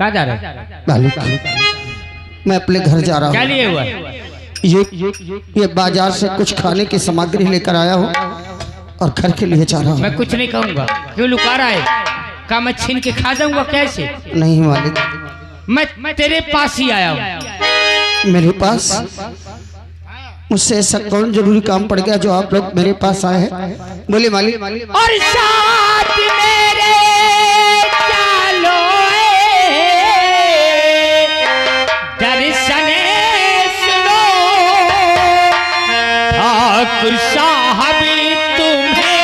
कहाँ जा रहे? मालिक मैं अपने घर जा रहा हूँ। क्या लिए हुआ? ये बाजार से कुछ खाने की सामग्री लेकर आया हूँ और घर के लिए जा रहा हूँ। मैं कुछ नहीं कहूँगा। क्यों लुका रहा है? क्या मैं छीन के खा जाऊंगा कैसे? नहीं मालिक, मैं तेरे पास ही आया हूँ। मेरे पास मुझसे ऐसा कौन जरूरी काम पड़ गया जो आप लोग मेरे पास आए हैं? बोले मालिक। और साथ मेरे चलो दर्शन सुनो ठाकुर साहब तुम्हें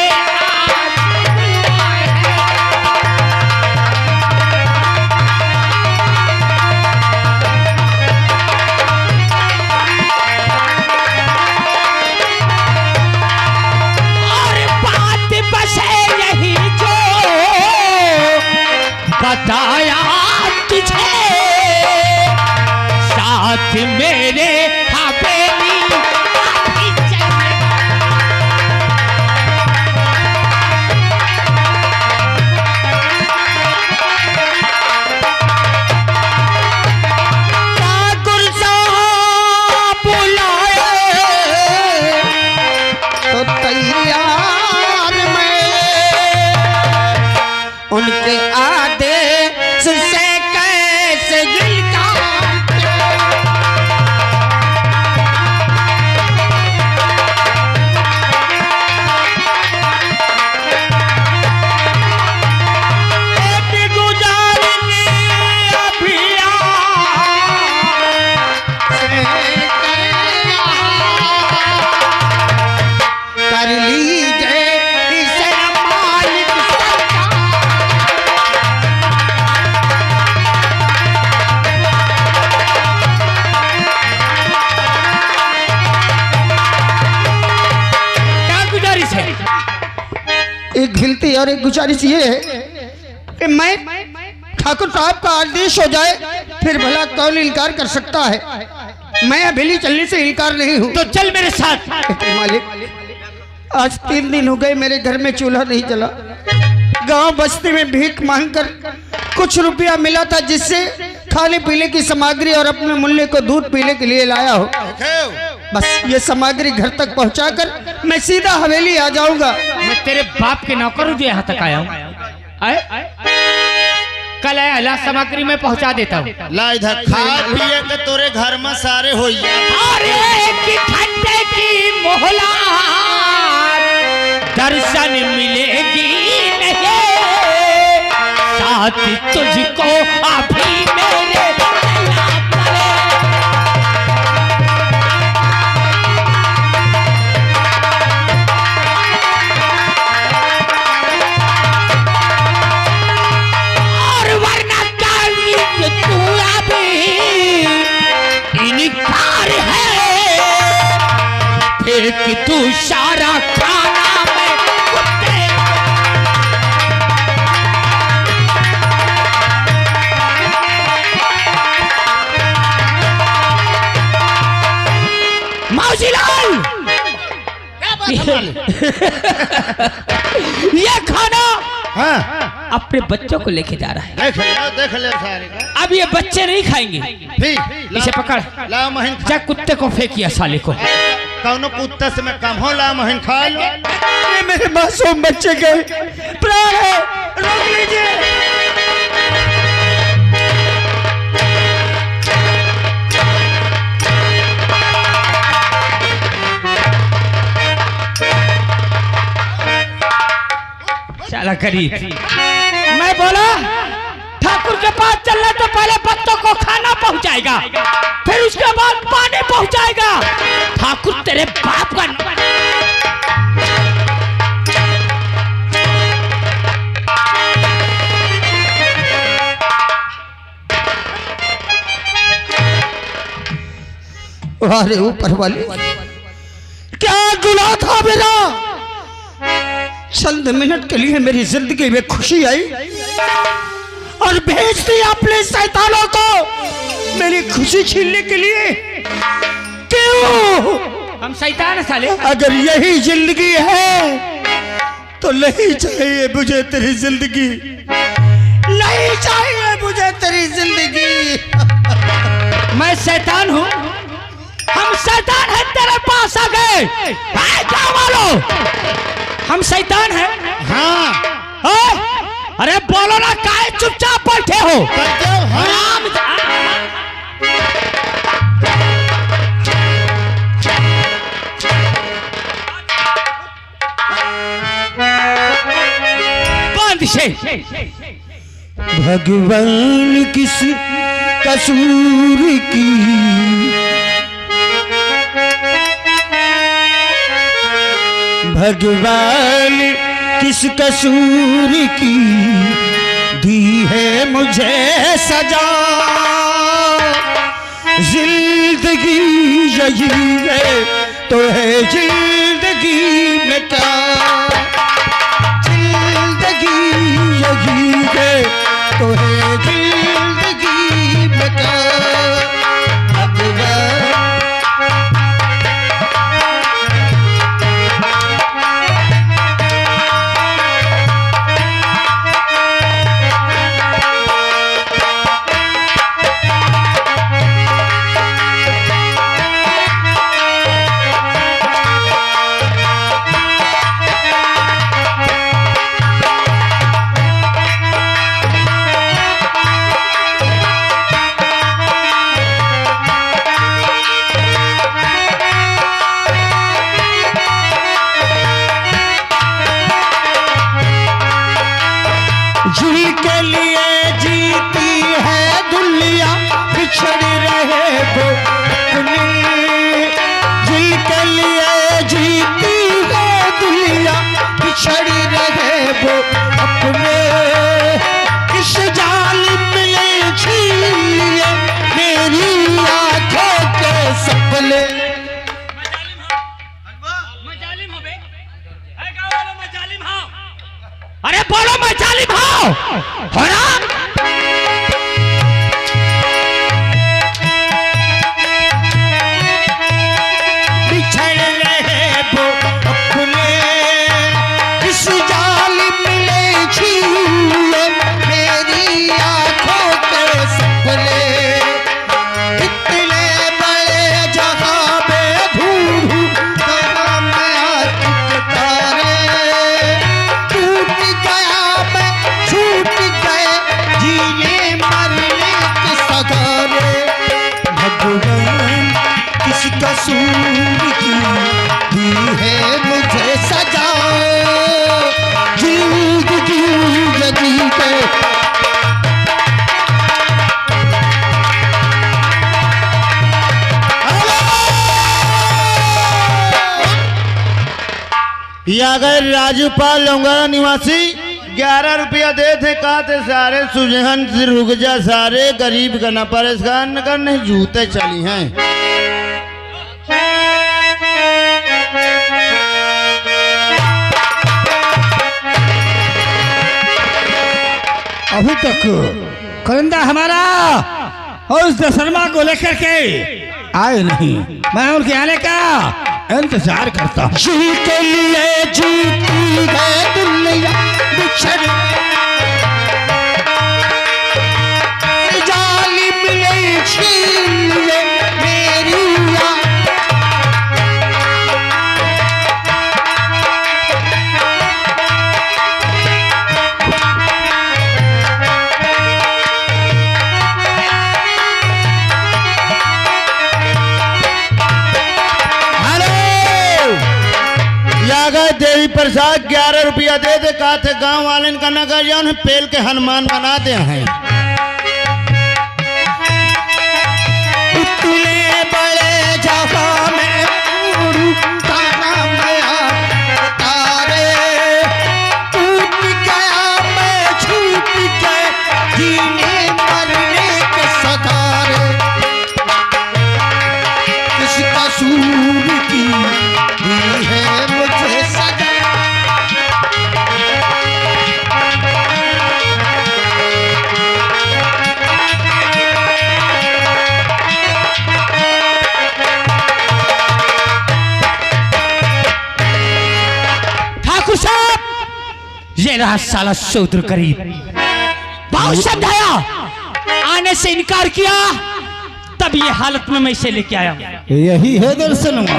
बताया तुझे साथ मेरे हवेली ठाकुर साहब बुलाए तो तैयार मैं उनके आदेश से कैसे गिलता गुजारने कर लीजिए इसे मालिक क्या गुजारिश है? एक गिनती और एक गुजारिश ये है कि मैं ठाकुर साहब का आदेश हो जाए फिर भला कौन इनकार कर सकता है? मैं हवेली चलने से इनकार नहीं हूँ। तो चल मेरे साथ। मालिक आज 3 दिन हो गए मेरे घर में चूल्हा नहीं जला। गांव बस्ती में भीख मांगकर कुछ रुपया मिला था जिससे खाने पीने की सामग्री और अपने मूल्य को दूध पीने के लिए लाया हो। बस ये सामग्री घर तक पहुंचाकर मैं सीधा हवेली आ जाऊंगा। मैं तेरे बाप के नौकर हूँ जो यहाँ तक आया हूँ। कल आया ला सामग्री में पहुँचा देता हूँ। ला इधर खा पिए के तोरे घर में सारे हो अरे कि ठंडे की मोहला दर्शन मिलेगी नहीं साथ तुझको अभी मेरे और वरना कल तू अभी इनकार है फिर तू सारा खाना में कुत्ते मौजीलाल ये खाना हाँ अपने बच्चों को लेके जा रहा है। देख ले सारे का। अब ये बच्चे नहीं खाएंगे। इसे पकड़ ला महीन जा कुत्ते को फेंकिया साले को। कौनो कुत्ता से मैं कम हो ला महीन खा लो। ये मेरे मासूम बच्चे गए प्राण है, रोक लीजिए। चला करीब मैं बोला ठाकुर के पास चलने तो पहले बच्चों को खाना पहुंचाएगा फिर उसके बाद पानी पहुंचाएगा। ठाकुर तेरे बाप का अरे ऊपर वाले क्या गुनाह था मेरा? चंद मिनट के लिए मेरी जिंदगी में खुशी आई और भेज दी अपने शैतानों को मेरी खुशी छीनने के लिए। क्यों? हम शैतान साले। अगर यही जिंदगी है तो नहीं चाहिए मुझे तेरी जिंदगी, नहीं चाहिए मुझे तेरी तेरी जिंदगी। मैं शैतान हूँ, हम शैतान हैं, तेरे पास आ गए। गाँव वालों, हम शैतान हैं। हाँ अरे बोलो ना, काहे चुपचाप बैठे हो? हाँ। बंद से। भगवान किस कसूर की भगवान किस कसूर की दी है मुझे सजा। जिंदगी यही है तो है जिंदगी में क्या, जिंदगी यही है तो है जिंदगी में क्या। जिनके लिए जीती है दुनिया बिछड़ रहे वो अपने, जिनके लिए जीती है दुनिया बिछड़ रहे वो अपने। इस जालिम ने छीन लिए मेरी आंखों के सपने। अरे बोलो, मैं जालिम हूँ, हो ना? बिछड़ रहे वो अपने, इस जालिम ने छीन मेरी आंखों के सपने। इतने बड़े जहां में ढूंढूं कहां मैं आज तारे। टूट गया मैं, छूट गए जीने मरने के सगारे। भगवान किस कसूर की दी है मुझे सजा। जिंदगी यदि के ये अगर राजूपाल लोंगरा निवासी 11 रुपया दे थे, कहा थे सारे सुजहन से रुक जा, सारे गरीब का न परेशान न करने जूते चली हैं। अभी तक करिंदा हमारा और उस दशरमा को लेकर के आए नहीं। मैं उनके आने का इंतजार करता हूँ। जिनके लिए जीती है दुनिया बिछड़ जालिम ने छीन ले मेरी देवी प्रसाद 11 रुपया दे दे, कहा थे गांव वाले का न कर जाओ, पेल के हनुमान बना दे हैं। इतने बड़े जहां में उड़ूं कहां मैं आज तारे। टूट गया मैं, छूट गए जीने मरने के सगारे। किस कसूर की दी है मुझे सजा। ठाकुर साहब, ये रहा साला शूद्र करीब, बहुत समझाया, माने से इनकार किया, तब ये हालत में मैं इसे लेके आया हूं। यही है दर्शनवा।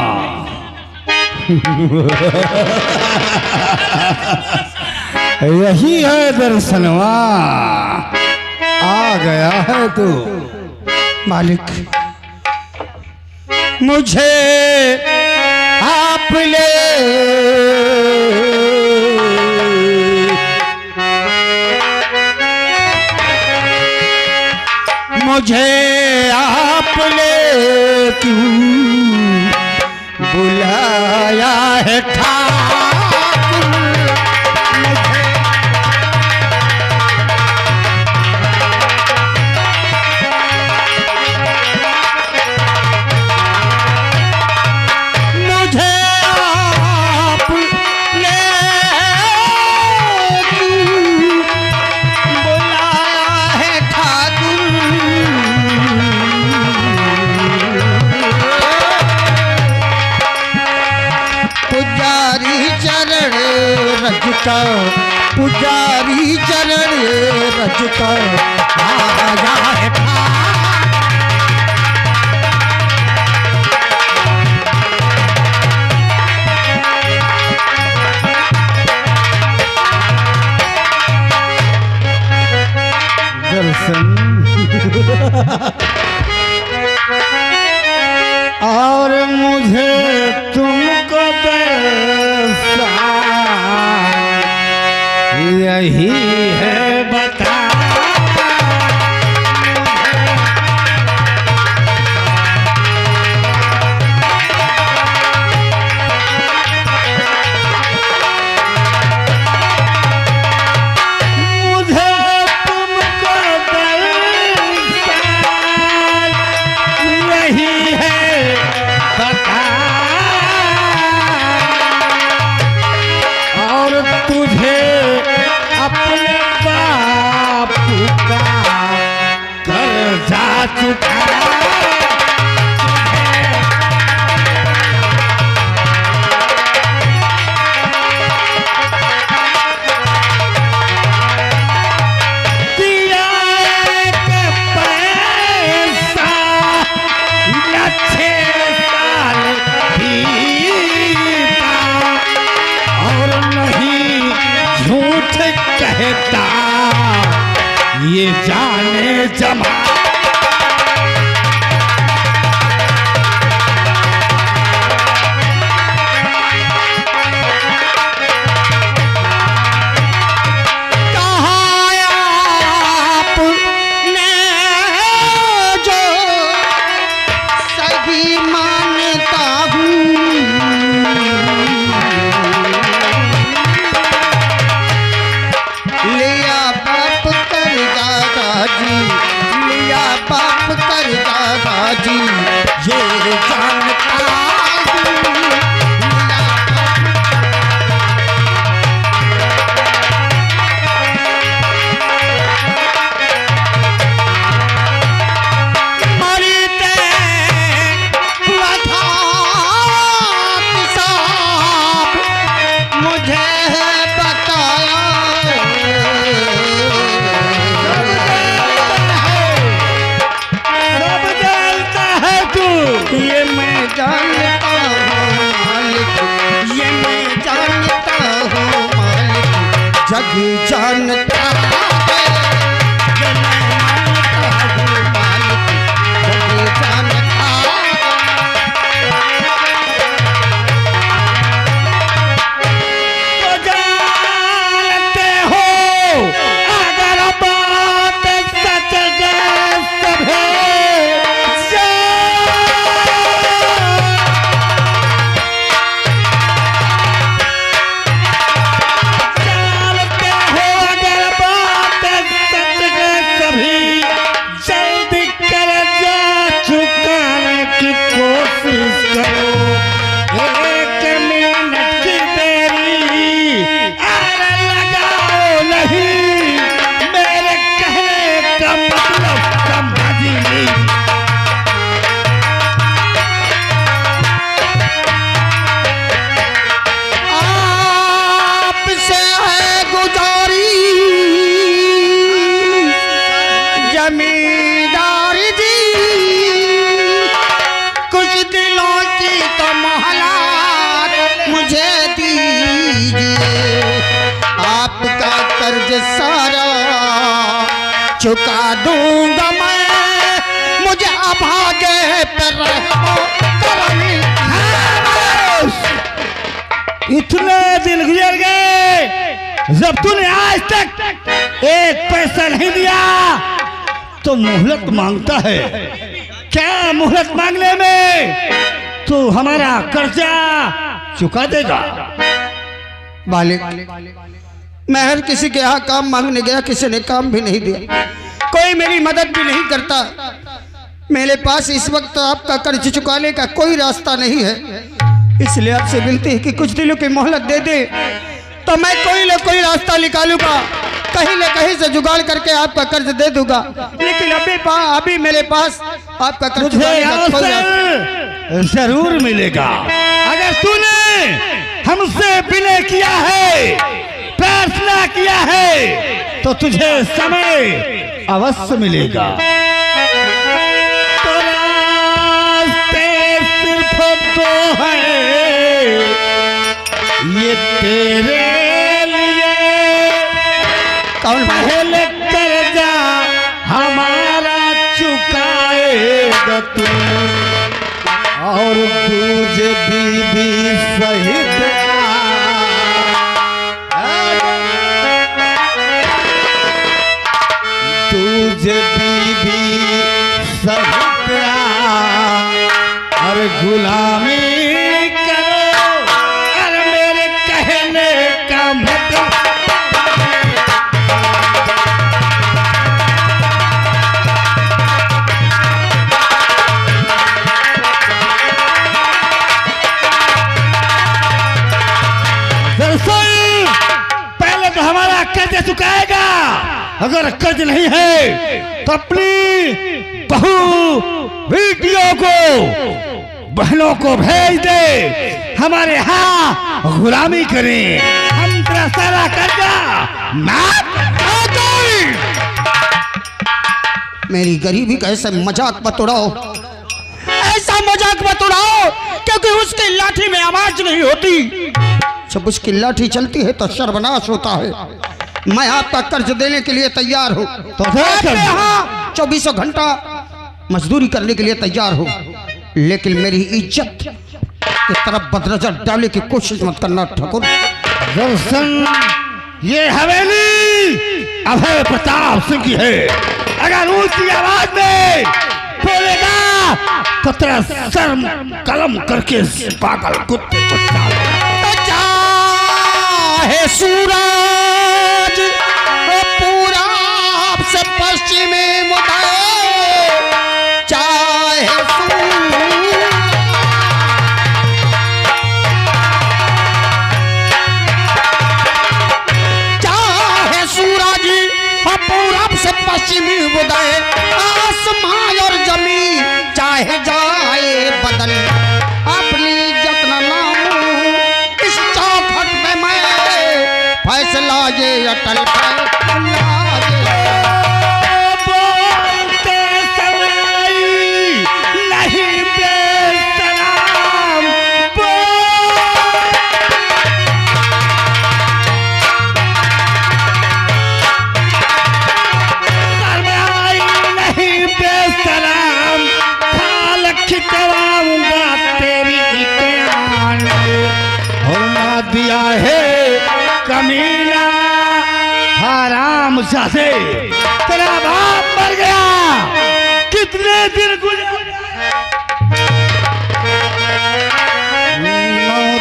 यही है दर्शनवा। आ गया है तू। मालिक मुझे आप ले मुझे आप ले क्यों बुलाया है ठाकुर। मुझे आप ले क्यों बुलाया है ठाकुर। पुजारी चरण रजता, पुजारी चरण रजता आया है ठाकुर। दर्शन और मुझे तुमको दर्शन यही है बता। कहता ये जाने जमा। जी ये जानता जग जानता है, ये मैं मानता हूँ मालिक, जग जानता तो जानते हो अगर बात सच सभे आज सारा चुका दूंगा मैं, मुझे अभागे पर इतने दिन गुजर गए, जब तूने आज तक एक पैसा नहीं दिया तो मोहलत मांगता है। क्या मोहलत मांगने में तू हमारा कर्जा चुका देगा? मालिक, मैं हर किसी के यहाँ काम मांगने गया, किसी ने काम भी नहीं दिया, कोई मेरी मदद भी नहीं करता। मेरे पास इस वक्त आपका कर्ज चुकाने का कोई रास्ता नहीं है, इसलिए आपसे विनती है कि कुछ दिनों की मोहलत दे दे तो मैं कोई न कोई रास्ता निकालूंगा, कहीं न कहीं से जुगाड़ करके आपका कर्ज दे दूंगा। लेकिन अभी मेरे पास आपका कर्ज जरूर मिलेगा। अगर तूने हमसे विनय किया है, प्रार्थना किया है, तो तुझे समय अवश्य मिलेगा। तो रास्ते सिर्फ दो हैं, ये तेरे लिए। कौन पहले कर्जा हमारा चुकाएगा तू, और तुझे बीबी सहित तुझे बीबी सहित और गुलामी करो, और मेरे कहने का मतलब पहले तो हमारा कर्ज चुकाएगा। अगर कर्ज नहीं है तो अपनी बहू बेटियों को, बहनों को भेज दे, हमारे यहाँ गुलामी करें, हम तेरा सारा कर्जा माफ कर दें। मेरी गरीबी का ऐसा मजाक मत उड़ाओ, ऐसा मजाक मत उड़ाओ, क्योंकि उसकी लाठी में आवाज नहीं होती। जब उसकी लाठी चलती है तो सर्वनाश होता है। मैं आपका कर्ज देने के लिए तैयार हूँ, तो यहाँ 24 घंटा मजदूरी करने के लिए तैयार हूँ, लेकिन मेरी इज्जत की तरफ बदनजर डालने की कोशिश मत करना ठाकुर। दर्शन, ये हवेली अभय प्रताप सिंह की है। अगर ऊंची आवाज में बोलेगा तो तेरा सर कलम करके पागल कुत्ते को डाल। चाहे सूरज पूरब से पश्चिम में उदय, चाहे सूरज पूरब से पश्चिम उदय, आसमान और जमीन चाहे जाए बदल, अपनी इज्जत न लाऊं इस चौखट में मैं, फैसला ये अटल फैसला बोलते समय नहीं बेसलाम, नहीं बेसलाम, खाल खिंचवाऊंगा तेरी कान, और ना दिया है कमीना हराम जादे, तेरा बाप मर गया, कितने दिन गुजर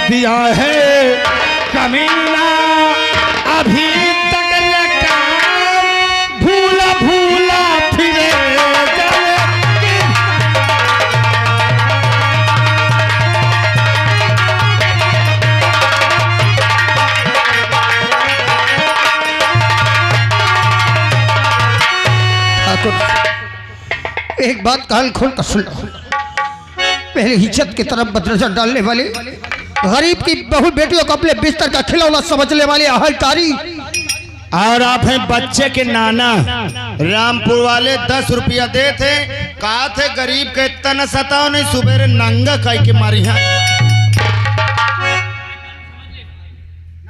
दिया है कमीना, अभी तक लगा भूला भूला फिरे एक बात कान खोल कर सुन लो। पहले इज्जत की तरफ बदनजर डालने वाले, गरीब की बहु बेटियों को अपने बिस्तर का खिलौना समझने वाले अहलकारी, और आप हैं बच्चे के नाना। रामपुर वाले 10 रुपया दे थे, कहा थे गरीब के इतना न सताओ, नहीं सुबह नंगा कह के मारी है।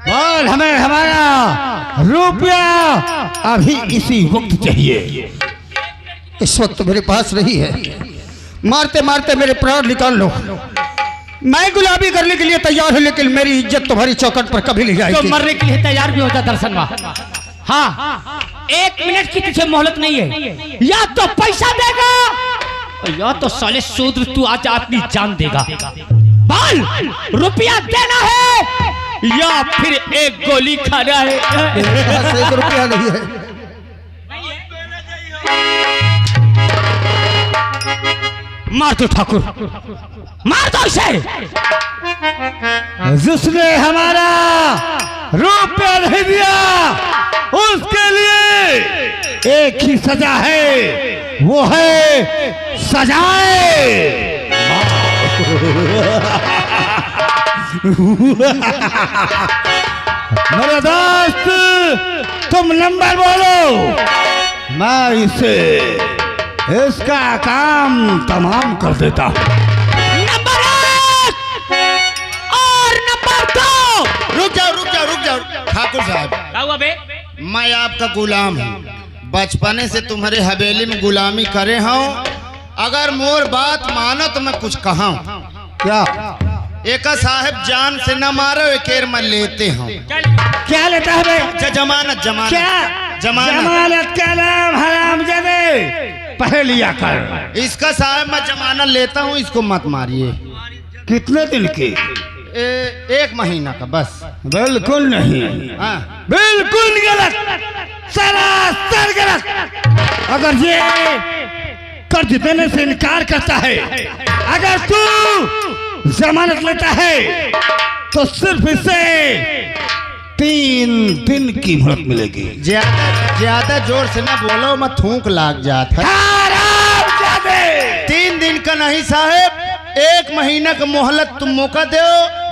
बोल, हमें हमारा रुपया अभी इसी वक्त चाहिए। इस वक्त मेरे पास नहीं है। मारते मारते मेरे प्राण निकाल लो। मैं गुलाबी करने के लिए तैयार हूँ, लेकिन मेरी इज्जत तुम्हारी चौखट पर कभी नहीं तो जाएगी। मरने के लिए तैयार भी होता दर्शनवा। हाँ, 1 मिनट की तुझे मोहलत नहीं है। या तो पैसा देगा या तो साले शूद्र तू आज अपनी जान देगा। बोल, रुपया देना है या फिर एक गोली खाना है? मेरे पास 1 रुपया नहीं है। मार दो ठाकुर, मार दो इसे। जिसने हमारा रुपया नहीं दिया उसके लिए एक ही सजा है, वो है सजाए। मेरे दोस्त, तुम नंबर बोलो, मैं इसे इसका काम तमाम कर देता हूँ। नंबर 1 और नंबर 2। रुक जाओ ठाकुर साहब, क्या हुआ बे? मैं आपका गुलाम हूँ। बचपने से तुम्हारे हवेली में गुलामी करे हूँ। अगर मोर बात मानो तो मैं कुछ कहा। क्या एक साहब जान से न मारो, एक में लेते हूँ। क्या लेता है बे? जमानत क्या? जमानत का नाम हरामजादे पहलिया कर। इसका साहब मैं जमानत लेता हूँ, इसको मत मारिए। कितने दिन की? 1 महीना का बस। बिल्कुल नहीं। हाँ। बिल्कुल गलत, सरासर गलत। अगर ये कर्ज देने से इनकार करता है, अगर तू जमानत लेता है तो सिर्फ इसे 3 दिन की मोहलत मिलेगी। ज्यादा जोर से ना बोलो, मैं थूक लाग जाता है। 3 दिन का नहीं साहब, 1 महीना का मोहलत तुम मौका दो।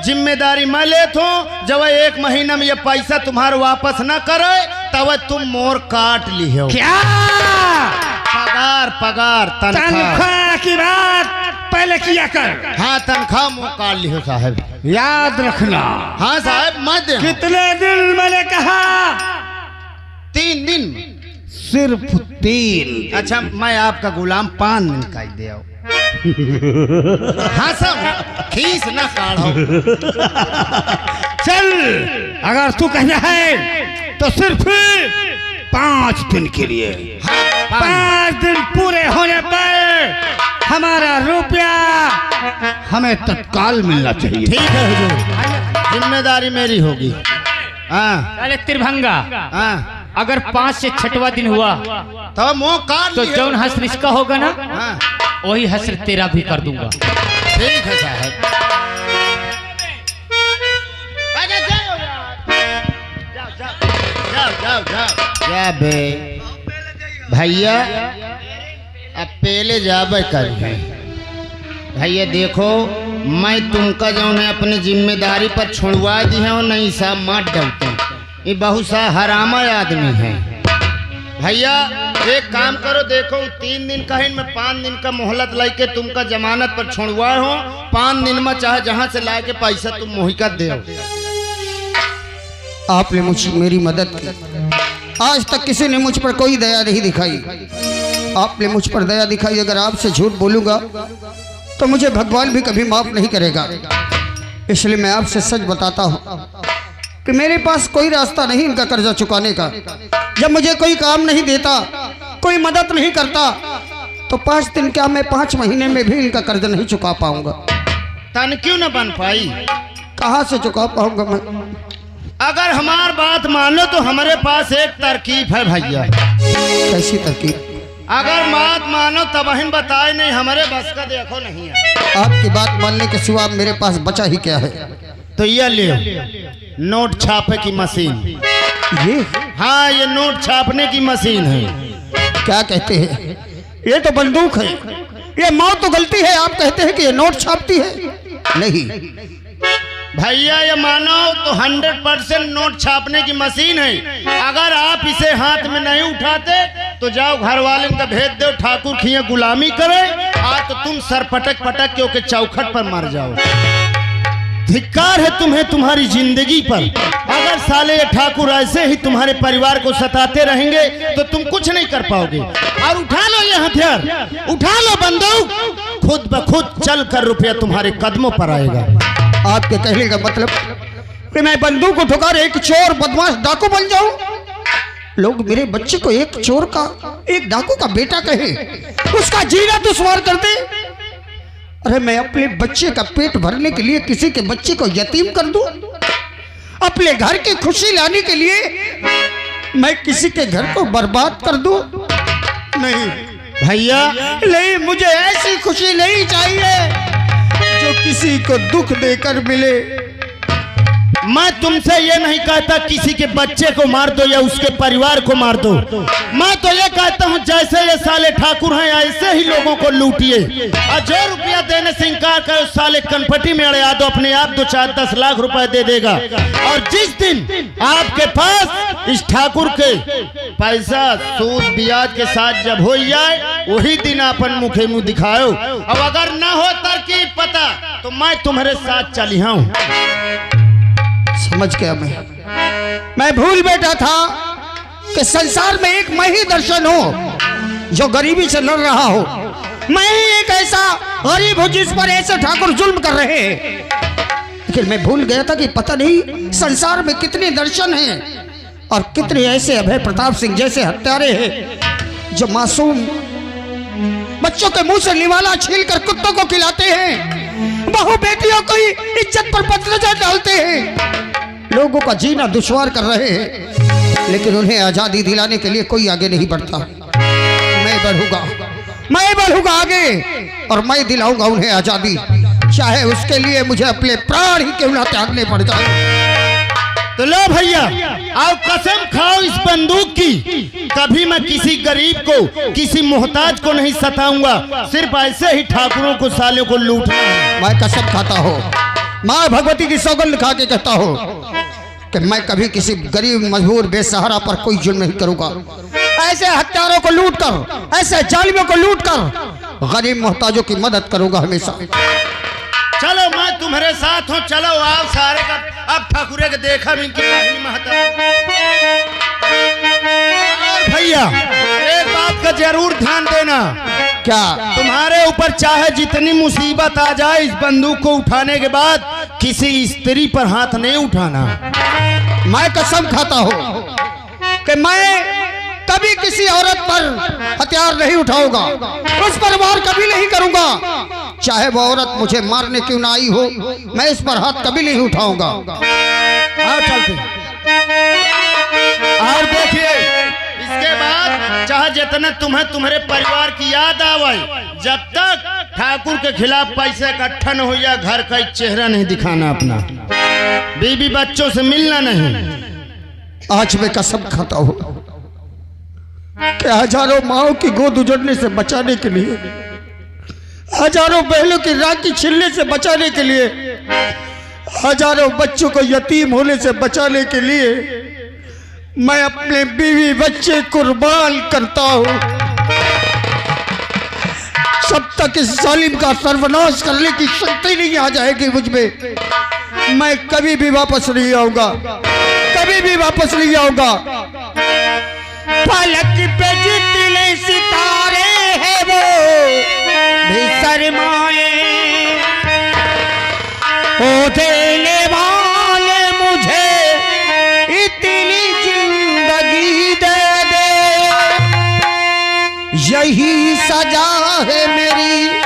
जिम्मेदारी मैं लेता हूँ। जब 1 महीना में ये पैसा तुम्हारा वापस ना करे तब तुम मोर काट ली हो। क्या? पगार तनख्वाह की बात पहले किया कर। हाँ, तनख्वाह मुँह काट ली हो साहब, याद रखना। हाँ साहब, मत दे। कितने दिन मैंने कहा? 3 दिन। सिर्फ 3। अच्छा, मैं आपका गुलाम 5 दिन का ही दे आओ। हाँ सब खीस ना काढ़ो। चल, अगर तू कहना है तो सिर्फ 5 दिन के लिए। हाँ, 5 दिन पूरे होने पर हमारा रुपया हमें तत्काल मिलना चाहिए। ठीक है हुजूर, जिम्मेदारी मेरी होगी। हाँ। अरे त्रिभंगा, हाँ। अगर 5 से 6वां दिन हुआ तो मुँह काट तो जौन हस्र इसका होगा ना, हाँ, वही हस्र तेरा भी कर दूंगा। ठीक है साहब। क्या बे भैया, अब पहले जाबे कर भैया। देखो, मैं तुमका जो है अपनी जिम्मेदारी पर छुड़वा दी है और नहीं साहब मत डरते। ये बहुत सा हरामा आदमी है भैया। एक काम करो, देखो 3 दिन का है, मैं 5 दिन का मोहलत लेके तुमका जमानत पर छोड़वाए हो। 5 दिन में चाहे जहाँ से लाके पैसा तुम मोहिका दे। आपने मेरी मदद की। आज तक किसी ने मुझ पर कोई दया नहीं दिखाई। आपने मुझ पर दया दिखाई। अगर आपसे झूठ बोलूंगा तो मुझे भगवान भी कभी माफ नहीं करेगा। इसलिए मैं आपसे सच बताता हूँ कि मेरे पास कोई रास्ता नहीं इनका कर्जा चुकाने का। जब मुझे कोई काम नहीं देता, कोई मदद नहीं करता, तो 5 दिन क्या, मैं 5 महीने में भी इनका कर्जा नहीं चुका पाऊंगा। तन क्यों न बन पाई? कहाँ से चुका पाऊंगा मैं? अगर हमार बात मानो तो हमारे पास एक तरकीब है भैया। कैसी तरकीब? अगर बात मानो तब हम बताए, नहीं हमारे बस का देखो नहीं है। आपकी बात मानने के सिवा मेरे पास बचा ही क्या है? तो ये ले नोट छापे की मशीन। ये? हाँ, ये नोट छापने की मशीन है। क्या कहते हैं? ये तो बंदूक है। ये मौत तो गलती है। आप कहते हैं कि ये नोट छापती है? नहीं भैया, ये मानो तो 100% नोट छापने की मशीन है। अगर आप इसे हाथ में नहीं उठाते तो जाओ घर वाले का भेज दो, ठाकुर खिया गुलामी करे। आज तो तुम सर पटक पटक के ओके चौखट पर मर जाओ। धिक्कार है तुम्हें तुम्हारी जिंदगी पर। अगर साले ये ठाकुर ऐसे ही तुम्हारे परिवार को सताते रहेंगे तो तुम कुछ नहीं कर पाओगे। और उठा लो ये हथियार, उठा लो बंदूक, खुद ब खुद चल कर रुपया तुम्हारे कदमों पर आएगा। आपके कहने का मतलब कि मैं बंदूक उठाकर एक चोर बदमाश डाकू बन जाऊं? लोग मेरे बच्चे को एक चोर का, एक डाकू का बेटा कहे, उसका जीना दुश्वार कर दे। अरे मैं अपने बच्चे का पेट भरने के लिए किसी के बच्चे को यतीम कर दूं? अपने घर की खुशी लाने के लिए मैं किसी के घर को बर्बाद कर दूं? नहीं भैया, नहीं, मुझे ऐसी खुशी नहीं चाहिए जो किसी को दुख देकर मिले। मैं तुमसे ये नहीं कहता किसी के बच्चे को मार दो या उसके परिवार को मार दो। मैं तो ये कहता हूँ जैसे ये साले ठाकुर हैं ऐसे ही लोगों को लूटिए, और जो रुपया देने से इनकार करे उस साले कनपटी में अड़े दो, अपने आप 2-4-10 लाख रुपए दे देगा। और जिस दिन आपके पास इस ठाकुर के पैसा सूद ब्याज के साथ जब हो जाए वही दिन अपन मुखे मुँह दिखाओ। अब अगर न हो तरकीब पता तो मैं तुम्हारे साथ चली हूँ। समझ गया मैं भूल बैठा था कि संसार में एक मैं ही दर्शन हो जो गरीबी से लड़ रहा हो। मैं ही एक ऐसा गरीब हूं जिस पर ऐसे ठाकुर जुल्म कर रहे हैं। लेकिन मैं भूल गया था कि पता नहीं संसार में कितने दर्शन हैं और कितने ऐसे अभय प्रताप सिंह जैसे हत्यारे हैं जो मासूम बच्चों के मुंह से निवाला छीलकर कुत्तों को खिलाते हैं, बहु बेटियों को इज्जत पर बदनजर डालते हैं, लोगों का जीना दुश्वार कर रहे हैं। लेकिन उन्हें आजादी दिलाने के लिए कोई आगे नहीं बढ़ता। मैं बढ़ूंगा आगे और मैं दिलाऊंगा उन्हें आजादी, चाहे उसके लिए मुझे अपने प्राण ही क्यों ना त्यागने पड़ जाए। तो लो भैया, आओ कसम खाओ इस बंदूक की, कभी मैं किसी गरीब को, किसी मोहताज को नहीं सताऊंगा, सिर्फ ऐसे ही ठाकुरों को सालों को लूटना है। मैं कसम खाता हूँ, माँ भगवती की सौगंध खा के कहता हूँ कि मैं कभी किसी गरीब मजबूर बेसहारा पर कोई जुल्म नहीं करूंगा। ऐसे हत्यारों को लूट कर, ऐसे जालिमों को लूट कर गरीब मोहताजों की मदद करूंगा हमेशा। चलो मैं तुम्हारे साथ हूँ, चलो आओ सारे का। अब ठाकुरे के देखा भी इनकी महत्व। और भैया एक बात का जरूर ध्यान देना, क्या? तुम्हारे ऊपर चाहे जितनी मुसीबत आ जाए, इस बंदूक को उठाने के बाद किसी स्त्री पर हाथ नहीं उठाना। मैं कसम खाता हूँ कि मैं कभी किसी औरत पर हथियार नहीं उठाऊंगा, उस पर वार कभी नहीं करूंगा, चाहे वो औरत मुझे मारने क्यों ना आई हो, मैं इस पर हाथ कभी नहीं उठाऊंगा। आओ चलते। और देखिए इसके बाद चाहे जितना तुम्हें तुम्हारे परिवार की याद आवे, जब तक ठाकुर के खिलाफ पैसे इकट्ठा न हो या घर का चेहरा नहीं दिखाना, अपना बीवी बच्चों से मिलना नहीं। आज मैं कसम खाता हूँ कि हजारों माओं की गोद उजड़ने से बचाने के लिए, हजारों बहनों की राखी छिलने से बचाने के लिए, हजारों बच्चों को यतीम होने से बचाने के लिए मैं अपने बीवी बच्चे कुर्बान करता हूँ। जब तक इस जालिम का सर्वनाश करने की शक्ति नहीं आ जाएगी मुझ में, मैं कभी भी वापस नहीं आऊंगा, कभी भी वापस नहीं आऊंगा। पलक पे जितने सितारे हैं वो भी शर्माए, ओ देने वाले मुझे इतनी जिंदगी दे दे, यही सजा है मेरी